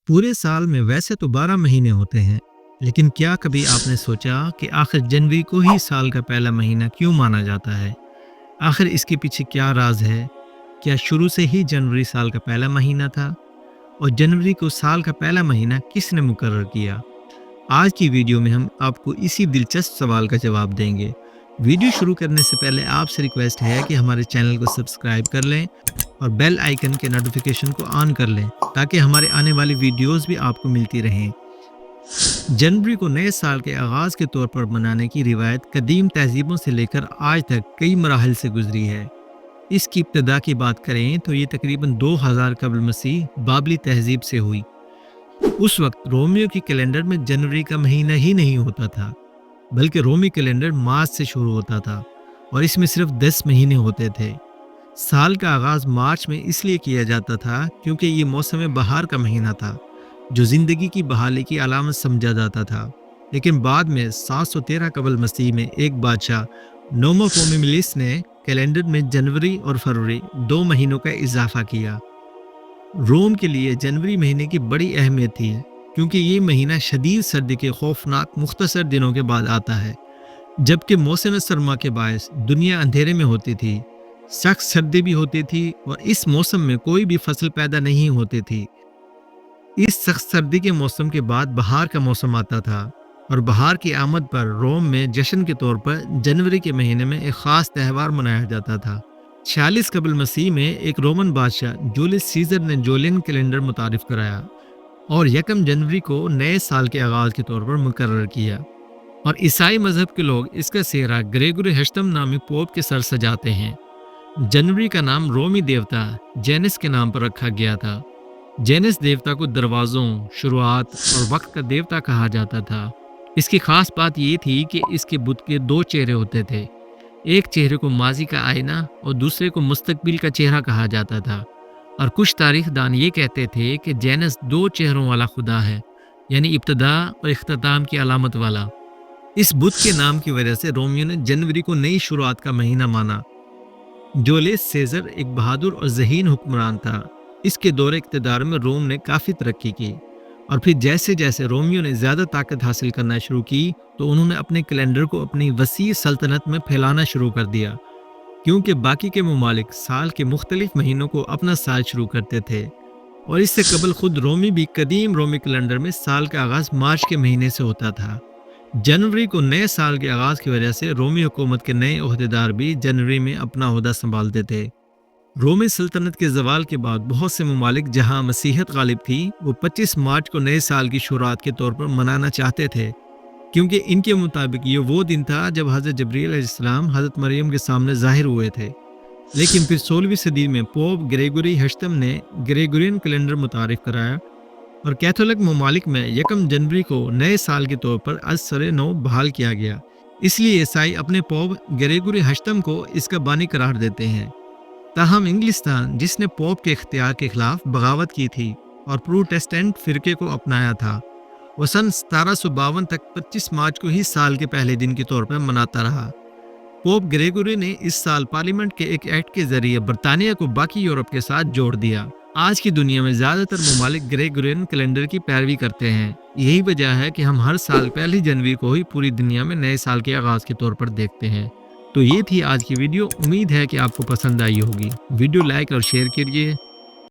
پورے سال میں ویسے تو 12 مہینے ہوتے ہیں، لیکن کیا کبھی آپ نے سوچا کہ آخر جنوری کو ہی سال کا پہلا مہینہ کیوں مانا جاتا ہے؟ آخر اس کے پیچھے کیا راز ہے؟ کیا شروع سے ہی جنوری سال کا پہلا مہینہ تھا؟ اور جنوری کو سال کا پہلا مہینہ کس نے مقرر کیا؟ آج کی ویڈیو میں ہم آپ کو اسی دلچسپ سوال کا جواب دیں گے۔ ویڈیو شروع کرنے سے پہلے آپ سے ریکویسٹ ہے کہ ہمارے چینل کو سبسکرائب کر لیں اور بیل آئیکن کے نوٹیفیکیشن کو آن کر لیں تاکہ ہمارے آنے والی ویڈیوز بھی آپ کو ملتی رہیں۔ جنوری کو نئے سال کے آغاز کے طور پر منانے کی روایت قدیم تہذیبوں سے لے کر آج تک کئی مراحل سے گزری ہے۔ اس کی ابتدا کی بات کریں تو یہ تقریباً 2000 قبل مسیح بابلی تہذیب سے ہوئی۔ اس وقت رومیوں کی کیلنڈر میں جنوری کا مہینہ ہی نہیں ہوتا تھا، بلکہ رومی کیلنڈر مارچ سے شروع ہوتا تھا اور اس میں صرف 10 مہینے ہوتے تھے۔ سال کا آغاز مارچ میں اس لیے کیا جاتا تھا کیونکہ یہ موسم بہار کا مہینہ تھا جو زندگی کی بحالی کی علامت سمجھا جاتا تھا۔ لیکن بعد میں 713 قبل مسیح میں ایک بادشاہ نومو پومیملس نے کیلنڈر میں جنوری اور فروری 2 مہینوں کا اضافہ کیا۔ روم کے لیے جنوری مہینے کی بڑی اہمیت تھی کیونکہ یہ مہینہ شدید سردی کے خوفناک مختصر دنوں کے بعد آتا ہے، جبکہ موسم سرما کے باعث دنیا اندھیرے میں ہوتی تھی، سخت سردی بھی ہوتی تھی اور اس موسم میں کوئی بھی فصل پیدا نہیں ہوتی تھی۔ اس سخت سردی کے موسم کے بعد بہار کا موسم آتا تھا اور بہار کی آمد پر روم میں جشن کے طور پر جنوری کے مہینے میں ایک خاص تہوار منایا جاتا تھا۔ 46 قبل مسیح میں ایک رومن بادشاہ جولیس سیزر نے جولین کیلنڈر متعارف کرایا اور 1 جنوری کو نئے سال کے آغاز کے طور پر مقرر کیا، اور عیسائی مذہب کے لوگ اس کا سہرا گریگوری ہشتم نامی پوپ کے سر سجاتے ہیں۔ جنوری کا نام رومی دیوتا جینس کے نام پر رکھا گیا تھا۔ جینس دیوتا کو دروازوں، شروعات اور وقت کا دیوتا کہا جاتا تھا۔ اس کی خاص بات یہ تھی کہ اس کے بت کے 2 چہرے ہوتے تھے، ایک چہرے کو ماضی کا آئینہ اور دوسرے کو مستقبل کا چہرہ کہا جاتا تھا، اور کچھ تاریخ دان یہ کہتے تھے کہ جینس 2 چہروں والا خدا ہے، یعنی ابتدا اور اختتام کی علامت والا۔ اس بت کے نام کی وجہ سے رومیوں نے جنوری کو نئی شروعات کا مہینہ مانا۔ جولیس سیزر ایک بہادر اور ذہین حکمران تھا۔ اس کے دور اقتدار میں روم نے کافی ترقی کی، اور پھر جیسے جیسے رومیوں نے زیادہ طاقت حاصل کرنا شروع کی تو انہوں نے اپنے کیلنڈر کو اپنی وسیع سلطنت میں پھیلانا شروع کر دیا، کیونکہ باقی کے ممالک سال کے مختلف مہینوں کو اپنا سال شروع کرتے تھے، اور اس سے قبل خود رومی بھی قدیم رومی کیلنڈر میں سال کا آغاز مارچ کے مہینے سے ہوتا تھا۔ جنوری کو نئے سال کے آغاز کی وجہ سے رومی حکومت کے نئے عہدیدار بھی جنوری میں اپنا عہدہ سنبھالتے تھے۔ رومی سلطنت کے زوال کے بعد بہت سے ممالک جہاں مسیحیت غالب تھی وہ 25 مارچ کو نئے سال کی شروعات کے طور پر منانا چاہتے تھے، کیونکہ ان کے مطابق یہ وہ دن تھا جب حضرت جبریل علیہ السلام حضرت مریم کے سامنے ظاہر ہوئے تھے۔ لیکن پھر 16ویں صدی میں پوپ گریگوری ہشتم نے گریگورین کیلنڈر متعارف کرایا، اور کیتھولک ممالک میں 1 جنوری کو نئے سال کے طور پر از سر نو بحال کیا گیا۔ اس لیے عیسائی اپنے پوپ گریگوری ہشتم کو اس کا بانی قرار دیتے ہیں۔ تاہم انگلستان، جس نے پوپ کے اختیار کے خلاف بغاوت کی تھی اور پروٹیسٹنٹ فرقے کو اپنایا تھا، وہ سن 1752 تک 25 مارچ کو ہی سال کے پہلے دن کے طور پر مناتا رہا۔ پوپ گریگوری نے اس سال پارلیمنٹ کے ایک ایکٹ کے ذریعے برطانیہ کو باقی یورپ کے ساتھ جوڑ دیا۔ آج کی دنیا میں زیادہ تر ممالک گریگورین کیلنڈر کی پیروی کرتے ہیں۔ یہی وجہ ہے کہ ہم ہر سال 1 جنوری کو ہی پوری دنیا میں نئے سال کے آغاز کے طور پر دیکھتے ہیں۔ تو یہ تھی آج کی ویڈیو، امید ہے کہ آپ کو پسند آئی ہوگی۔ ویڈیو لائک اور شیئر کیجیے